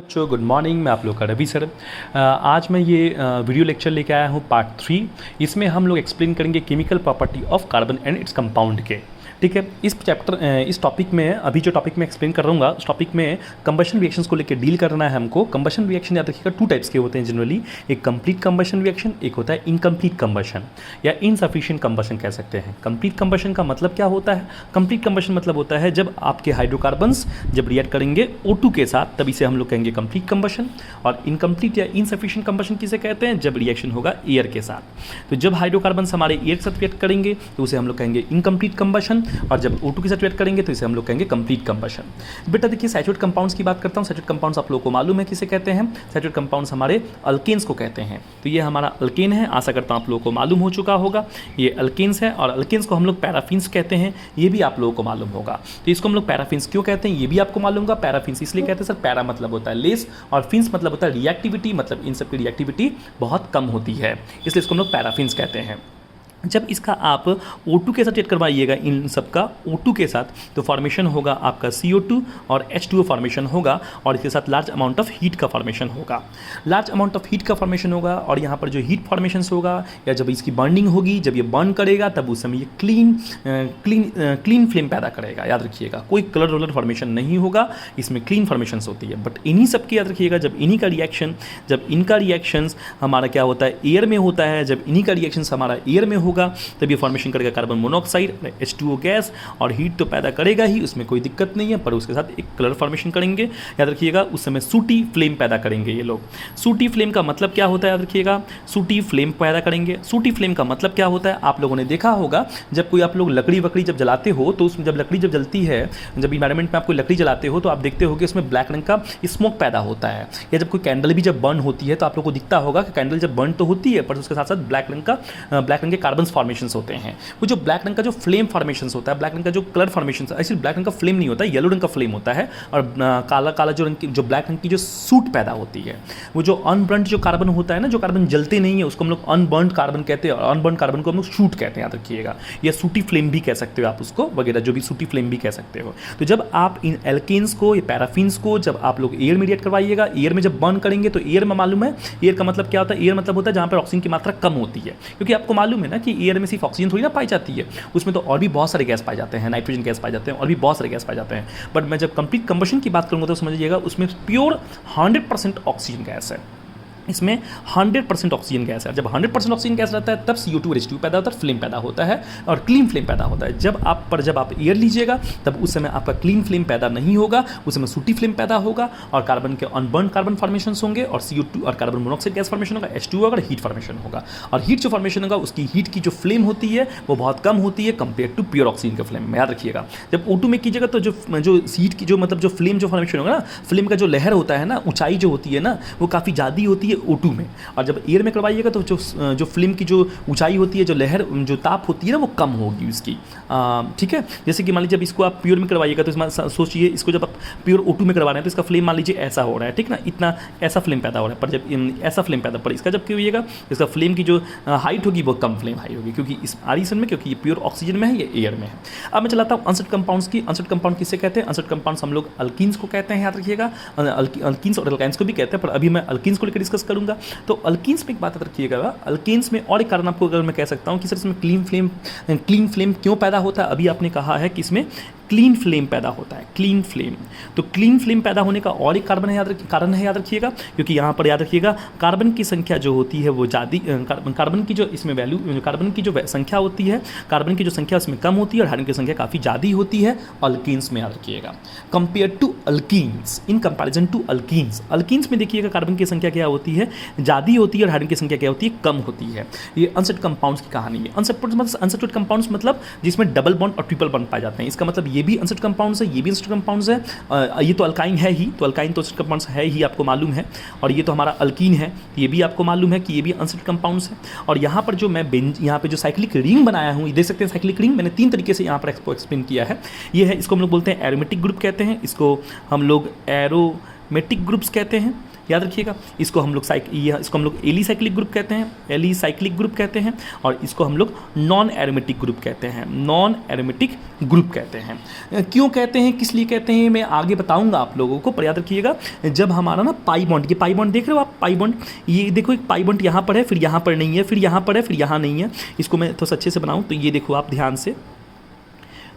बच्चों good morning. मैं आप लोग का रवि सर। आज मैं ये वीडियो लेक्चर लेके आया हूँ पार्ट 3। इसमें हम लोग एक्सप्लेन करेंगे chemical property of carbon and its compound के। ठीक है, इस टॉपिक में अभी जो टॉपिक में एक्सप्लेन कर रहा हूँ उस टॉपिक में कंबशन रिएक्शंस को लेकर डील करना है हमको। कंबशन रिएक्शन याद रखिएगा 2 टाइप्स के होते हैं जनरली। एक कंप्लीट कंबशन रिएक्शन, एक होता है इनकम्प्लीट कंबशन या इनसफिशिएंट कंबशन कह सकते हैं। कंप्लीट कंबशन का मतलब क्या होता है? कंप्लीट कंबशन मतलब होता है जब आपके हाइड्रोकार्बन्स जब रिएक्ट करेंगे O2 के साथ, तभी से हम लोग कहेंगे कंप्लीट कंबशन। और इनकम्प्लीट या इनसफिशिएंट कंबशन किसे कहते हैं? जब रिएक्शन होगा एयर के साथ। तो जब हाइड्रोकार्बन्स हमारे एयर के साथ रिएक्ट करेंगे तो उसे हम लोग कहेंगे इनकम्प्लीट कंबशन, और जब O2 के साथ रिएक्ट करेंगे तो इसे हम लोग कहेंगे कंप्लीट कंबशन। बेटा देखिए, सैचुरेट कंपाउंड्स की बात करता हूँ। सैचुरेट कंपाउंड्स आप लोगों को मालूम है किसे कहते हैं? सैचुरेट कंपाउंड्स हमारे अल्केन्स को कहते हैं। तो ये हमारा अल्केन है, आशा करता हूँ आप लोगों को मालूम हो चुका होगा। ये अल्केन्स है और अल्केन्स को हम लोग पैराफिन्स कहते हैं, ये भी आप लोगों को मालूम होगा। तो इसको हम लोग पैराफिन्स क्यों कहते हैं ये भी आपको मालूम होगा। पैराफिन्स इसलिए कहते हैं सर, पैरा मतलब होता है लेस और फिन्स मतलब होता है रिएक्टिविटी, मतलब इन सब की रिएक्टिविटी बहुत कम होती है, इसलिए इसको हम लोग पैराफिन्स कहते हैं। जब इसका आप O2 के साथ रिएक्ट करवाइएगा, इन सब का O2 के साथ, तो फॉर्मेशन होगा आपका CO2 और H2O फॉर्मेशन होगा, और इसके साथ लार्ज अमाउंट ऑफ हीट का फॉर्मेशन होगा। लार्ज अमाउंट ऑफ हीट का फॉर्मेशन होगा, और यहाँ पर जो हीट फॉर्मेशन होगा या जब इसकी बर्निंग होगी, जब ये बर्न करेगा तब उस समय ये क्लीन फ्लेम पैदा करेगा। याद रखिएगा, कोई कलर रोलर फॉर्मेशन नहीं होगा, इसमें क्लीन फॉर्मेशन होती है। बट इन्हीं सब की याद रखिएगा, जब इनका रिएक्शन हमारा क्या होता है? एयर में होता है। जब इन्हीं का रिएक्शन हमारा एयर में होगा तब ये फॉर्मेशन करेगा कार्बन मोनोऑक्साइड, H2O गैस, और हीट तो पैदा करेगा ही, उसमें कोई दिक्कत नहीं है, पर उसके साथ एक कलर फॉर्मेशन करेंगे। याद रखिएगा, उस समय सूटी फ्लेम पैदा करेंगे ये लोग। सूटी फ्लेम का मतलब क्या होता है? याद रखिएगा, सूटी फ्लेम पैदा करेंगे। सूटी फ्लेम का मतलब क्या होता है? आप लोगों ने देखा होगा, जब कोई आप लोग लकड़ी वकड़ी जब जलाते हो, तो उसमें जब लकड़ी जब जलती है, जब इन्वायरमेंट में आप कोई लकड़ी जलाते हो तो आप देखते हो कि उसमें ब्लैक रंग का स्मोक पैदा होता है। या जब कोई कैंडल भी जब बर्न होती है तो आप लोग को दिखता होगा कि कैंडल जब बर्न तो होती है, पर उसके साथ साथ ब्लैक रंग के कार्बन फॉर्मेशंस होते हैं। वो जो ब्लैक रंग का जो फ्लेम फॉर्मेशंस होता है, ब्लैक रंग का जो कलर फॉर्मेशंस, ऐसे ब्लैक रंग का फ्लेम नहीं होता है, येलो रंग का फ्लेम होता है। और काला काला जो रंग की, जो ब्लैक रंग की जो सूट पैदा होती है, वो जो अनबर्न्ड जो कार्बन होता है ना, जो कार्बन जलते नहीं है, उसको हम लोग अनबर्न्ड कार्बन कहते हैं, और अनबर्न्ड कार्बन को हम लोग शूट कहते हैं। याद रखिएगा, या सूटी फ्लेम भी कह सकते हो आप उसको, वगैरह जो भी सूटी फ्लेम भी कह सकते हो। तो जब आप इन एल्केन्स को या पैराफिन्स को जब आप लोग एयर में रिएक्ट करवाइएगा, एयर में जब बर्न करेंगे, तो एयर में मालूम है एयर का मतलब क्या होता है? एयर मतलब होता है जहाँ पर ऑक्सीजन की मात्रा कम होती है, क्योंकि आपको मालूम है ना कि एयर में सिर्फ ऑक्सीजन थोड़ी ना पाई जाती है, उसमें तो और भी बहुत सारे गैस पाए जाते हैं, नाइट्रोजन गैस पाए जाते हैं, और भी बहुत सारे गैस पाए जाते हैं। बट मैं जब कंप्लीट कंबशन की बात करूँगा तो समझिएगा, उसमें प्योर 100% ऑक्सीजन गैस है। इसमें 100% ऑक्सीजन गैस है। जब 100% ऑक्सीजन गैस रहता है तब CO2 और H2 पैदा होता है, फ्लेम पैदा होता है, और क्लीन फ्लेम पैदा होता है। जब आप एयर लीजिएगा तब उस समय आपका क्लीन फ्लेम पैदा नहीं होगा, उस समय सूटी फ्लेम पैदा होगा, और कार्बन के अनबर्न कार्बन फॉर्मेशन होंगे, और CO2 और कार्बन मोनोऑक्साइड गैस फॉर्मेशन होगा, H2O होगा, फॉर्मेशन फॉर्मेशन होगा। और हीट जो फॉर्मेशन होगा, उसकी हीट की जो फ्लेम होती है वो बहुत कम होती है कंपेयर टू प्योर ऑक्सीजन के फ्लेम में। याद रखिएगा, जब O2 में कीजिएगा तो जो हीट की जो मतलब जो फ्लेम जो फॉर्मेशन होगा ना, फ्लेम का जो लहर होता है ना, ऊंचाई जो होती है ना, वो काफ़ी ज़्यादा होती है O2 में। और जब एयर में करवाइएगा तो जो फिल्म की जो ऊंचाई होती है, जो लहर जो ताप होती है ना, वो कम होगी उसकी। ठीक है, जैसे कि मान लीजिए जब इसको आप प्योर में करवाइएगा तो इसमें सोचिए, इसको जब आप प्योर O2 में करवा रहे हैं तो इसका फ्लेम मान लीजिए ऐसा हो रहा है, ठीक ना, इतना ऐसा फ्लेम पैदा हो रहा है। पर जब ऐसा फ्लेम पैदा पर इसका जब क्या होइएगा, इसका फ्लेम की जो हाइट होगी वो कम फ्लेम हाई होगी, क्योंकि इस आरिसन में, क्योंकि ये प्योर ऑक्सीजन में है, ये एयर में है। अब मैं चलाता हूँ अनसेट कंपाउंड्स की। अनसेट कंपाउंड किसे कहते हैं? अनसेट कंपाउंड्स हम लोग अल्कीन्स को कहते हैं। याद रखिएगा, अल्कीन्स और एल्काइंस को भी कहते हैं, पर अभी मैं अल्कीन्स को लेकर डिस्कस करूँगा। तो अल्कीन्स में एक बात रखिएगा, अल्केन्स में और एक कारण आपको अगर मैं कह सकता हूँ कि सर इसमें क्लीन फ्लेम क्यों पैदा होता है। अभी आपने कहा है कि इसमें क्लीन फ्लेम पैदा होता है, क्लीन फ्लेम। तो क्लीन फ्लेम पैदा होने का और एक कारण है, याद रखिएगा, क्योंकि यहाँ पर याद रखिएगा कार्बन की संख्या जो होती है वो ज़्यादा, कार्बन की जो इसमें वैल्यू, कार्बन की जो संख्या होती है, कार्बन की जो संख्या उसमें कम होती है, और हाइड्रोजन की संख्या काफ़ी ज़्यादा होती है अल्कीन्स में। याद रखिएगा, compare to alkynes, in comparison to alkynes. Alkynes में देखिएगा कार्बन की संख्या क्या होती है? ज़्यादा होती है, और हाइड्रोजन की संख्या क्या होती है? कम होती है। ये अनसेट कंपाउंड्स की कहानी है। अनसेट कंपाउंड्स मतलब जिसमें डबल बॉन्ड और ट्रिपल बॉन्ड पाए जाते हैं। इसका मतलब ये भी अनसेट कंपाउंड्स है, ये भी अनसेट कंपाउंड्स है। ये तो अल्काइन है ही, तो अल्काइन तो अनसेट कंपाउंड्स है ही, आपको मालूम है। और ये तो हमारा अल्कीन है, ये भी आपको मालूम है कि ये भी अनसेट कंपाउंड्स है। और यहाँ पर जो मैं यहाँ पे जो साइक्लिक रिंग बनाया हूँ, ये देख सकते हैं साइक्लिक रिंग, मैंने 3 तरीके से यहाँ पर एक्सप्लेन किया है। ये है, इसको हम लोग बोलते हैं एरोमेटिक ग्रुप कहते हैं, इसको हम लोग एरोमेटिक ग्रुप्स कहते हैं, याद रखिएगा। इसको हम लोग इसको हम लोग एलिसाइक्लिक ग्रुप कहते हैं, एलिसाइक्लिक ग्रुप कहते हैं, और इसको हम लोग नॉन एरोमेटिक ग्रुप कहते हैं, नॉन एरोमेटिक ग्रुप कहते हैं। क्यों कहते हैं, किस लिए कहते हैं, मैं आगे बताऊंगा आप लोगों को, पर याद रखिएगा जब हमारा ना पाई बॉन्ड, ये पाई बॉन्ड देख रहे हो आप, पाई बॉन्ड, ये देखो एक पाई बॉन्ड यहाँ पर है, फिर यहाँ पर नहीं है, फिर यहाँ पर है, फिर यहाँ नहीं है। इसको मैं थोड़ा अच्छे से बनाऊँ तो ये देखो आप ध्यान से,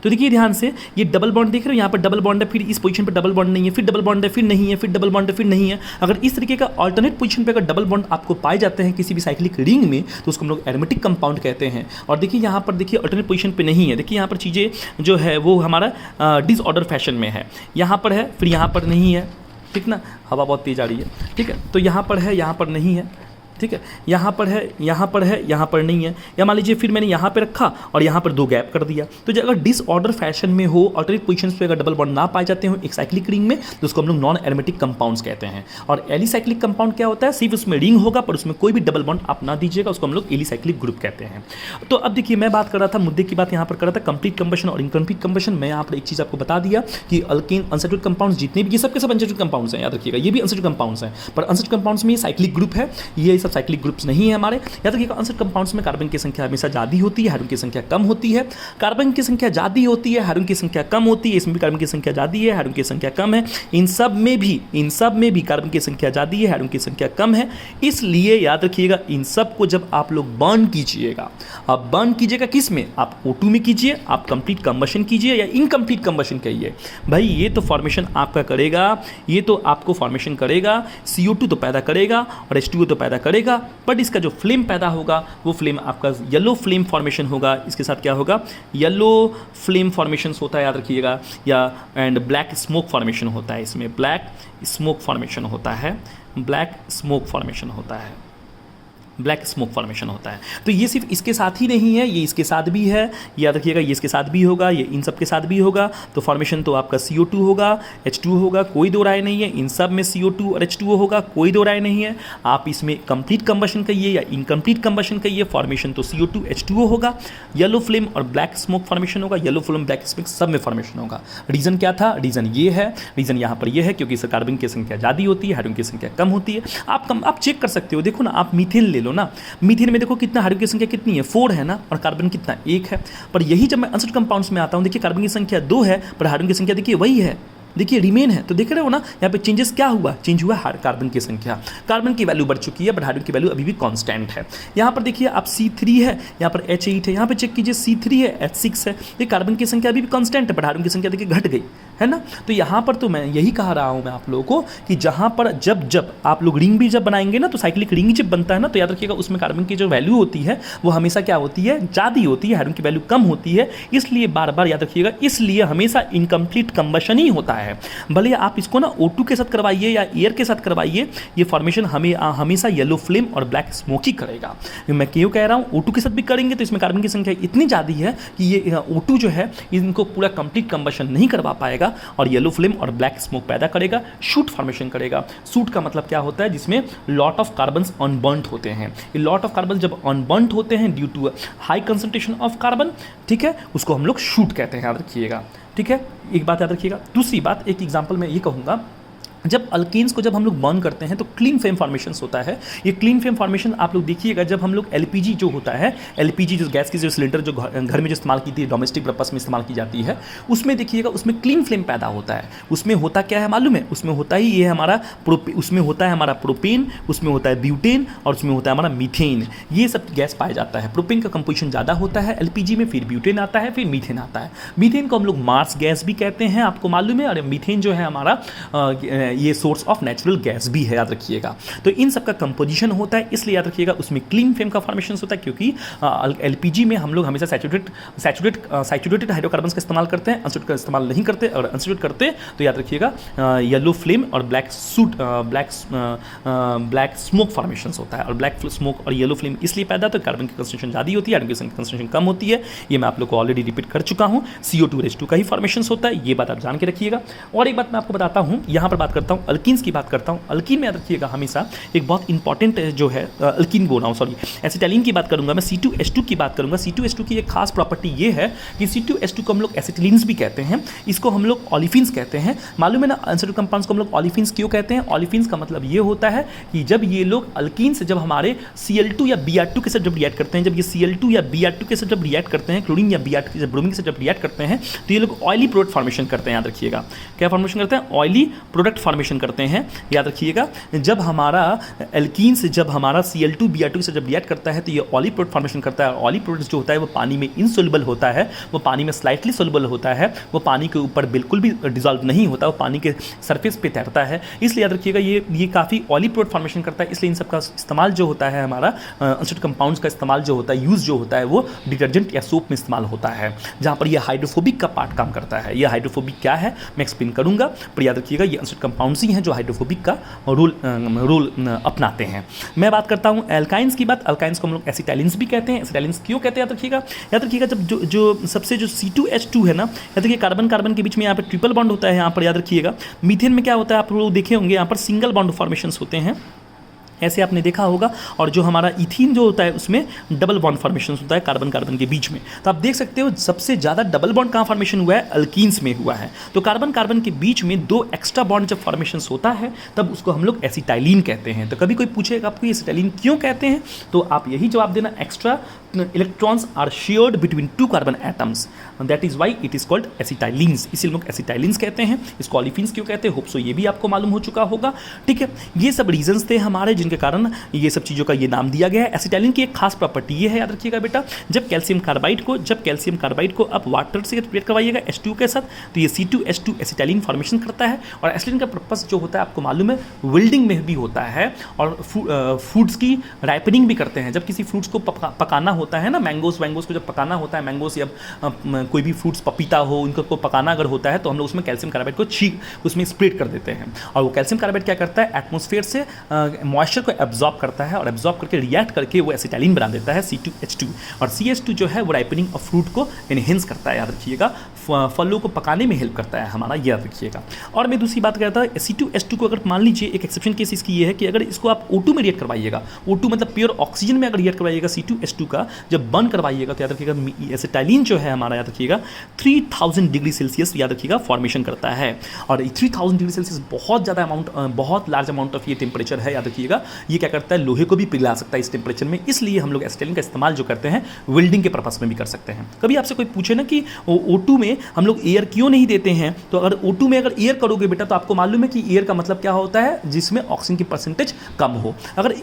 तो देखिए ध्यान से, ये डबल बॉन्ड देख रहे हो, यहाँ पर डबल बॉन्ड है, फिर इस पोजीशन पर डबल बॉन्ड नहीं है, फिर डबल बॉन्ड है, फिर नहीं है, फिर डबल बॉन्ड है, फिर नहीं है। अगर इस तरीके का अल्टरनेट पोजीशन पे अगर डबल बॉन्ड आपको पाए जाते हैं किसी भी साइक्लिक रिंग में, तो उसको हम लोग एरोमेटिक कंपाउंड कहते हैं। और देखिए यहाँ पर देखिए अल्टरनेट पोजीशन पे नहीं है, देखिए यहाँ पर चीज़ें जो है वो हमारा डिसऑर्डर फैशन में है, यहाँ पर है, फिर यहाँ पर नहीं है, ठीक ना, हवा बहुत तेज आ रही है, ठीक है, तो यहाँ पर है, यहाँ पर नहीं है, ठीक है, यहाँ पर है, यहाँ पर है, यहाँ पर नहीं है। या मान लीजिए फिर मैंने यहाँ पे रखा और यहाँ पर 2 गैप कर दिया, तो जब अगर डिसऑर्डर फैशन में हो, अल्टरनेट पोजीशंस पे अगर डबल बॉन्ड ना पाए जाते हो एक साइक्लिक रिंग में, तो उसको हम लोग नॉन एरोमेटिक कंपाउंड्स कहते हैं। और एलिसाइक्लिक कंपाउंड क्या होता है, सिर्फ उसमें रिंग होगा पर उसमें कोई भी डबल बॉन्ड आप ना दीजिएगा, उसको हम लोग एलिसाइक्लिक ग्रुप कहते हैं। तो अब देखिए मैं बात कर रहा था, मुद्दे की बात यहाँ पर कर रहा था कंप्लीट कंबशन और इनकम्प्लीट कंबशन। मैं यहाँ पर एक चीज़ आपको बता दिया कि अल्केन अनसैचुरेटेड कंपाउंड्स जितने भी, ये सब के सब अनसैचुरेटेड कंपाउंड्स हैं, याद रखिएगा, ये भी अनसैचुरेटेड कंपाउंड्स हैं, पर अनसैचुरेटेड कंपाउंड्स में ये साइक्लिक ग्रुप है, ये सब साइक्लिक ग्रुप्स नहीं है हमारे। याद रखिएगा अनसैचुरेटेड कंपाउंड्स में कार्बन की संख्या हमेशा ज़्यादा होती है, हाइड्रोजन की संख्या कम होती है। कार्बन की संख्या ज़्यादा होती है, हाइड्रोजन की संख्या कम होती है, इसमें भी कार्बन की संख्या ज़्यादा है, हाइड्रोजन की संख्या कम है। इन सब में भी कार्बन की संख्या ज़्यादा है, हाइड्रोजन की संख्या कम है। इसलिए याद रखिएगा इन सब को जब आप लोग बर्न कीजिएगा, आप बर्न कीजिएगा किस में, आप O2 में कीजिए, आप कंप्लीट कंबशन कीजिए या इनकम्प्लीट कंबशन कहिए, भाई ये तो फॉर्मेशन आपका करेगा, ये तो आपको फॉर्मेशन करेगा, CO2 तो पैदा करेगा और H2O तो पैदा करेगा, बट इसका जो फ्लेम पैदा होगा वो फ्लेम आपका येलो फ्लेम फॉर्मेशन होगा। इसके साथ क्या होगा, येलो फ्लेम फॉर्मेशन होता है, याद रखिएगा, या एंड ब्लैक स्मोक फॉर्मेशन होता है, इसमें ब्लैक स्मोक फॉर्मेशन होता है, ब्लैक स्मोक फॉर्मेशन होता है, ब्लैक स्मोक फॉर्मेशन होता है। तो ये सिर्फ इसके साथ ही नहीं है, ये इसके साथ भी है, याद रखिएगा, ये इसके साथ भी होगा, ये इन सब के साथ भी होगा। तो फॉर्मेशन तो आपका CO2 होगा, H2O होगा, कोई दो राय नहीं है। इन सब में CO2 और H2O होगा, कोई दो राय नहीं है। आप इसमें कंप्लीट कंबशन कहिए या इनकम्प्लीट कंबशन कहिए, फॉर्मेशन तो CO2 H2O होगा। येलो फ्लेम और ब्लैक स्मोक फॉर्मेशन होगा, येलो फ्लेम ब्लैक स्मोक सब में फॉर्मेशन होगा। रीज़न क्या था, रीज़न ये है, रीज़न यहाँ पर ये है क्योंकि इससे कार्बन की संख्या ज़्यादा होती है, हाइड्रोजन की संख्या कम होती है। आप चेक कर सकते हो, देखो ना, आप मीथेन ले लो ना, मीथेन में देखो कितना, हाइड्रोजन की संख्या कितनी है, 4 है ना, और कार्बन कितना, 1 है। पर यही जब मैं अनसैचुरेटेड कंपाउंड्स में आता हूँ, देखिए कार्बन की संख्या 2 है पर हाइड्रोजन की संख्या देखिए वही है, देखिए रिमेन है। तो देख रहे हो ना, यहाँ पे चेंजेस क्या हुआ, चेंज हुआ कार्बन की संख्या, कार्बन की वैल्यू बढ़ चुकी है बट हाइड्रोजन की वैल्यू अभी भी कांस्टेंट है। यहाँ पर देखिए आप C3 है, यहाँ पर H8 है, यहाँ पे चेक कीजिए C3 है, H6 है, ये कार्बन की संख्या अभी भी कांस्टेंट है बट हाइड्रोजन की संख्या देखिए घट गई है ना। तो यहाँ पर तो मैं यही कह रहा हूँ मैं आप लोगों को कि जहाँ पर जब आप लोग रिंग भी जब बनाएंगे ना, तो साइक्लिक रिंग जब बनता है ना, तो याद रखिएगा उसमें कार्बन की जो वैल्यू होती है वो हमेशा क्या होती है, ज़्यादा होती है, हाइड्रोजन की वैल्यू कम होती है। इसलिए बार बार याद रखिएगा, इसलिए हमेशा इनकम्प्लीट कंबशन ही होता है। भले आप इसको ना O2 के साथ करवाइए या एयर के साथ करवाइए, ये फॉर्मेशन हमेशा येलो फ्लेम और ब्लैक स्मोक ही करेगा। मैं क्यों कह रहा हूँ, O2 के साथ भी करेंगे तो इसमें कार्बन की संख्या इतनी ज़्यादा है कि ये O2 जो है इनको पूरा कंप्लीट कंबशन नहीं करवा पाएगा और येलो फ्लेम और ब्लैक स्मोक पैदा करेगा, शूट फॉर्मेशन करेगा। शूट का मतलब क्या होता है, जिसमें लॉट ऑफ कार्बन्स अनबर्न्ड होते हैं। ये लॉट ऑफ कार्बन जब अनबर्न्ड होते हैं due to high concentration of carbon, ठीक है, उसको हम लोग शूट कहते हैं, याद रखिएगा, ठीक है, एक बात याद रखिएगा। दूसरी बात, एक एग्जांपल मैं ये कहूँगा, जब अल्केन्स को जब हम लोग बर्न करते हैं तो क्लीन फ्लेम फॉर्मेशंस होता है। ये क्लीन फ्लेम फॉर्मेशन आप लोग देखिएगा, जब हम लोग LPG जो होता है, LPG जो गैस की जो सिलेंडर जो घर में जो इस्तेमाल की थी, डोमेस्टिक पर्पस में इस्तेमाल की जाती है, उसमें देखिएगा उसमें क्लीन फ्लेम पैदा होता है। उसमें होता क्या है मालूम है, उसमें होता ही ये हमारा उसमें होता है हमारा प्रोपेन, उसमें होता है ब्यूटेन और उसमें होता है हमारा मीथेन। ये सब गैस पाया जाता है। प्रोपेन का कंपोजिशन ज़्यादा होता है LPG में, फिर ब्यूटेन आता है, फिर मीथेन आता है। मीथेन को हम लोग मार्स गैस भी कहते हैं, आपको मालूम है। और मीथेन जो है हमारा ये सोर्स ऑफ नेचुरल गैस भी है, याद रखिएगा। तो इन सब का कंपोजिशन होता है, इसलिए याद रखिएगा उसमें क्लीन फ्लेम का फॉर्मेशन होता है, क्योंकि LPG में हम लोग हमेशा सैचुरेटेड हाइड्रोकार्बन्स का इस्तेमाल करते हैं, अनसैचुरेटेड का इस्तेमाल नहीं करते। और अनसैचुरेटेड करते तो याद रखिएगा येलो फ्लेम और ब्लैक स्मोक फॉर्मेशन होता है। और ब्लैक स्मोक और येलो फ्लेम इसलिए पैदा होता है, कार्बन की कंसंट्रेशन ज़्यादा होती है, हाइड्रोजन की कंसंट्रेशन कम होती है। ये मैं आप लोग को ऑलरेडी रिपीट कर चुका हूँ। CO2 और H2 का ही फॉर्मेशन होता है, ये बात आप जान के रखिएगा। और एक बात मैं आपको बताता हूँ, यहाँ पर बात करते करता हूँ, अल्कीन्स की बात करता हूँ। अल्कीन में याद रखिएगा हमेशा एक बहुत इंपॉर्टेंट जो है, अल्कीन बोल रहा हूँ सॉरी, एसिटाइलिन की बात करूँगा मैं, C2H2 की बात करूँगा। C2H2 की एक खास प्रॉपर्टी ये है कि C2H2 को हम लोग एसिटिलीन्स भी कहते हैं, इसको हम लोग ऑलिफिन्स कहते हैं। मालूम है ना अनसैचुरेटेड कंपाउंड्स को हम लोग ऑलिफिन्स क्यों कहते हैं? ऑलिफिन्स का मतलब ये होता है कि जब ये लोग अल्कीन से जब हमारे Cl2 या Br2 के साथ जब रिएक्ट करते हैं, जब ये Cl2 या Br2 के साथ जब रिएक्ट करते हैं, क्लोरीन या Br2 के साथ ब्रोमीन के साथ जब रिएक्ट करते हैं, तो ये लोग ऑयली प्रोडक्ट फॉर्मेशन करते हैं। याद रखिएगा क्या फॉर्मेशन करते हैं? ऑयली प्रोडक्ट फॉर्मेशन करते हैं। याद रखिएगा जब हमारा एल्कीन से जब हमारा Cl2 Br2 से जब रिएक्ट करता है तो ये ऑयली प्रोडक्ट फॉर्मेशन करता है। ऑयली प्रोडक्ट जो होता है वो पानी में इनसोल्युबल होता है, वो पानी में स्लाइटली सोल्युबल होता है, वो पानी के ऊपर बिल्कुल भी डिजॉल्व नहीं होता, वो पानी के सरफेस पे तैरता है। इसलिए याद रखिएगा ये काफ़ी ऑयली प्रोडक्ट फॉर्मेशन करता है। इसलिए इन सब का इस्तेमाल जो होता है, हमारा अनसैचुरेटेड कंपाउंड्स का इस्तेमाल जो होता है, यूज़ जो होता है, वो डिटर्जेंट या सोप में इस्तेमाल होता है, जहाँ पर ये हाइड्रोफोबिक का पार्ट काम करता है। ये हाइड्रोफोबिक क्या है मैं एक्सप्लेन करूँगा, पर याद रखिएगा ये अनसैचुरेटेड कंपाउंड्स ही हैं जो हाइड्रोफोबिक का रोल अपनाते हैं। मैं बात करता हूँ एल्काइंस की बात। एल्काइंस को हम लोग एसिटाइलिन्स भी कहते हैं। एसिटाइलिन्स क्यों कहते हैं? याद रखिएगा जब जो सबसे जो C2H2 है ना, याद रखिए कार्बन कार्बन के बीच में यहाँ पर ट्रिपल बॉन्ड होता है। यहाँ पर याद रखिएगा मीथेन में क्या होता है, आप लोग देखे होंगे यहाँ पर सिंगल बॉन्ड फॉर्मेशंस होते हैं, ऐसे आपने देखा होगा। और जो हमारा इथीन जो होता है उसमें डबल बॉन्ड फॉर्मेशन होता है कार्बन कार्बन के बीच में। तो आप देख सकते हो सबसे ज़्यादा डबल बॉन्ड कहाँ फॉर्मेशन हुआ है? अल्कीन्स में हुआ है। तो कार्बन कार्बन के बीच में 2 एक्स्ट्रा बॉन्ड जब फॉर्मेशन होता है तब उसको हम लोग एसिटाइलिन कहते हैं। तो कभी कोई पूछेगा आपको एसिटाइलिन क्यों कहते हैं, तो आप यही जवाब देना, extra electrons are shared between 2 carbon atoms, that is why it is called acetylenes. इसीलिए लोग एसिटाइलिन्स कहते हैं। इसको ऑलिफिन्स क्यों कहते हैं, होप सो ये भी आपको मालूम हो चुका होगा। ठीक है, ये सब रीजंस थे हमारे जिनके कारण ये सब चीज़ों का ये नाम दिया गया है। एसिटाइलिन की एक खास प्रॉपर्टी ये है, याद रखिएगा बेटा, जब कैल्शियम कार्बाइड को आप वाटर से रिएक्ट करवाइएगा H2 के साथ, तो ये C2H2 एसिटाइलिन फॉर्मेशन करता है। और एसिटाइलिन का पर्पस जो होता है आपको मालूम है, वेल्डिंग में भी होता है और फ्रूट्स की राइपनिंग भी करते हैं। जब किसी फ्रूट्स को पकाना होता है ना, मैंगोस को जब पकाना होता है, मैंगोस या कोई भी फ्रूट्स पपीता हो, उनको पकाना अगर होता है तो हम लोग उसमें कैल्शियम कार्बाइड को उसमें स्प्रेड कर देते हैं। और वो कैल्शियम कार्बाइड क्या करता है, एटमॉस्फेयर से मॉइस्चर को एब्जॉर्ब करता है और एब्जॉर्ब करके रिएक्ट करके वो एसिटाइलिन बना देता है C2H2। और CH2 जो है वो राइपनिंग ऑफ फ्रूट को एनहेंस करता है। याद रखिएगा फलों को पकाने में हेल्प करता है हमारा, याद रखिएगा। और मैं दूसरी बात कहता हूँ C2H2 को अगर मान लीजिए एक एक्सेप्शन केस इसकी ये है कि अगर इसको आप O2 में रिएक्ट करवाइएगा, O2 मतलब प्योर ऑक्सीजन में अगर रिएक्ट करवाइएगा C2H2 का, जब बर्न करवाइएगा तो याद रखिएगा एसिटाइलिन जो है हमारा, याद रखिएगा 3000 डिग्री सेल्सियस याद रखिएगा फॉर्मेशन करता है। और 3000 डिग्री सेल्सियस बहुत लार्ज अमाउंट ऑफ ये टेम्परेचर है। याद रखिएगा ये क्या करता है, लोहे को भी पिघला सकता है इस टेम्परेचर में। इसलिए हम लोग एसिटाइलिन का इस्तेमाल जो करते हैं वेल्डिंग के पर्पस में भी कर सकते हैं। कभी आपसे कोई पूछे ना कि O2 में हम लोग एयर क्यों नहीं देते हैं, तो अगर O2 में अगर एयर करोगे बेटा तो आपको मालूम है कि एयर का मतलब क्या होता है, जिसमें ऑक्सीजन की परसेंटेज कम हो। अगर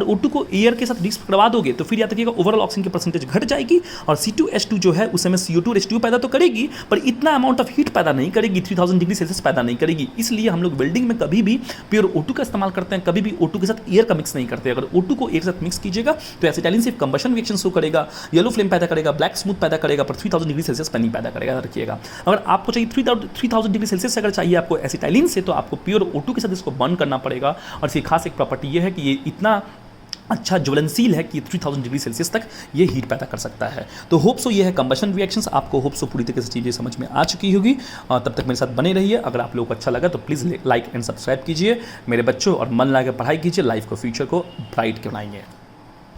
O2 को एयर के साथ रिएक्ट करवा दोगे तो फिर याद रखिएगा ओवरऑल ऑक्सीजन की परसेंटेज घट जाएगी। और C2H2 जो है उस समय CO2 और H2 पैदा तो करेगी पर इतना अमाउंट ऑफ हीट पैदा नहीं करेगी, 3000 डिग्री सेल्सियस पैदा नहीं करेगी। इसलिए हम लोग वेल्डिंग में कभी भी प्योर O2 का इस्तेमाल करते हैं, कभी भी O2 के साथ एयर का मिक्स नहीं करते। अगर O2 को एयर के साथ मिक्स कीजिएगा तो एसिटाइलिन सिर्फ कंबशन रिएक्शन शो करेगा, येलो फ्लेम पैदा करेगा, ब्लैक स्मूथ पैदा करेगा, पर 3000 डिग्री सेल्सियस पर नहीं पैदा करेगा। याद रखिएगा अगर आपको चाहिए 3000 डिग्री सेल्सियस से अगर चाहिए आपको एसिटाइलिन से, तो आपको प्योर O2 के साथ इसको बर्न करना पड़ेगा। और इसकी खास एक प्रॉपर्टी ये है कि ये इतना अच्छा ज्वलनशील है कि 3000 डिग्री सेल्सियस तक ये हीट पैदा कर सकता है। तो होप सो ये है कंबशन रिएक्शंस, आपको होप सो पूरी तरीके से चीज़ें समझ में आ चुकी होगी। तब तक मेरे साथ बने रहिए। अगर आप लोगों को अच्छा लगा तो प्लीज़ लाइक एंड सब्सक्राइब कीजिए मेरे बच्चों, और मन लगा के पढ़ाई कीजिए, लाइफ को फ्यूचर को ब्राइट बनाएंगे।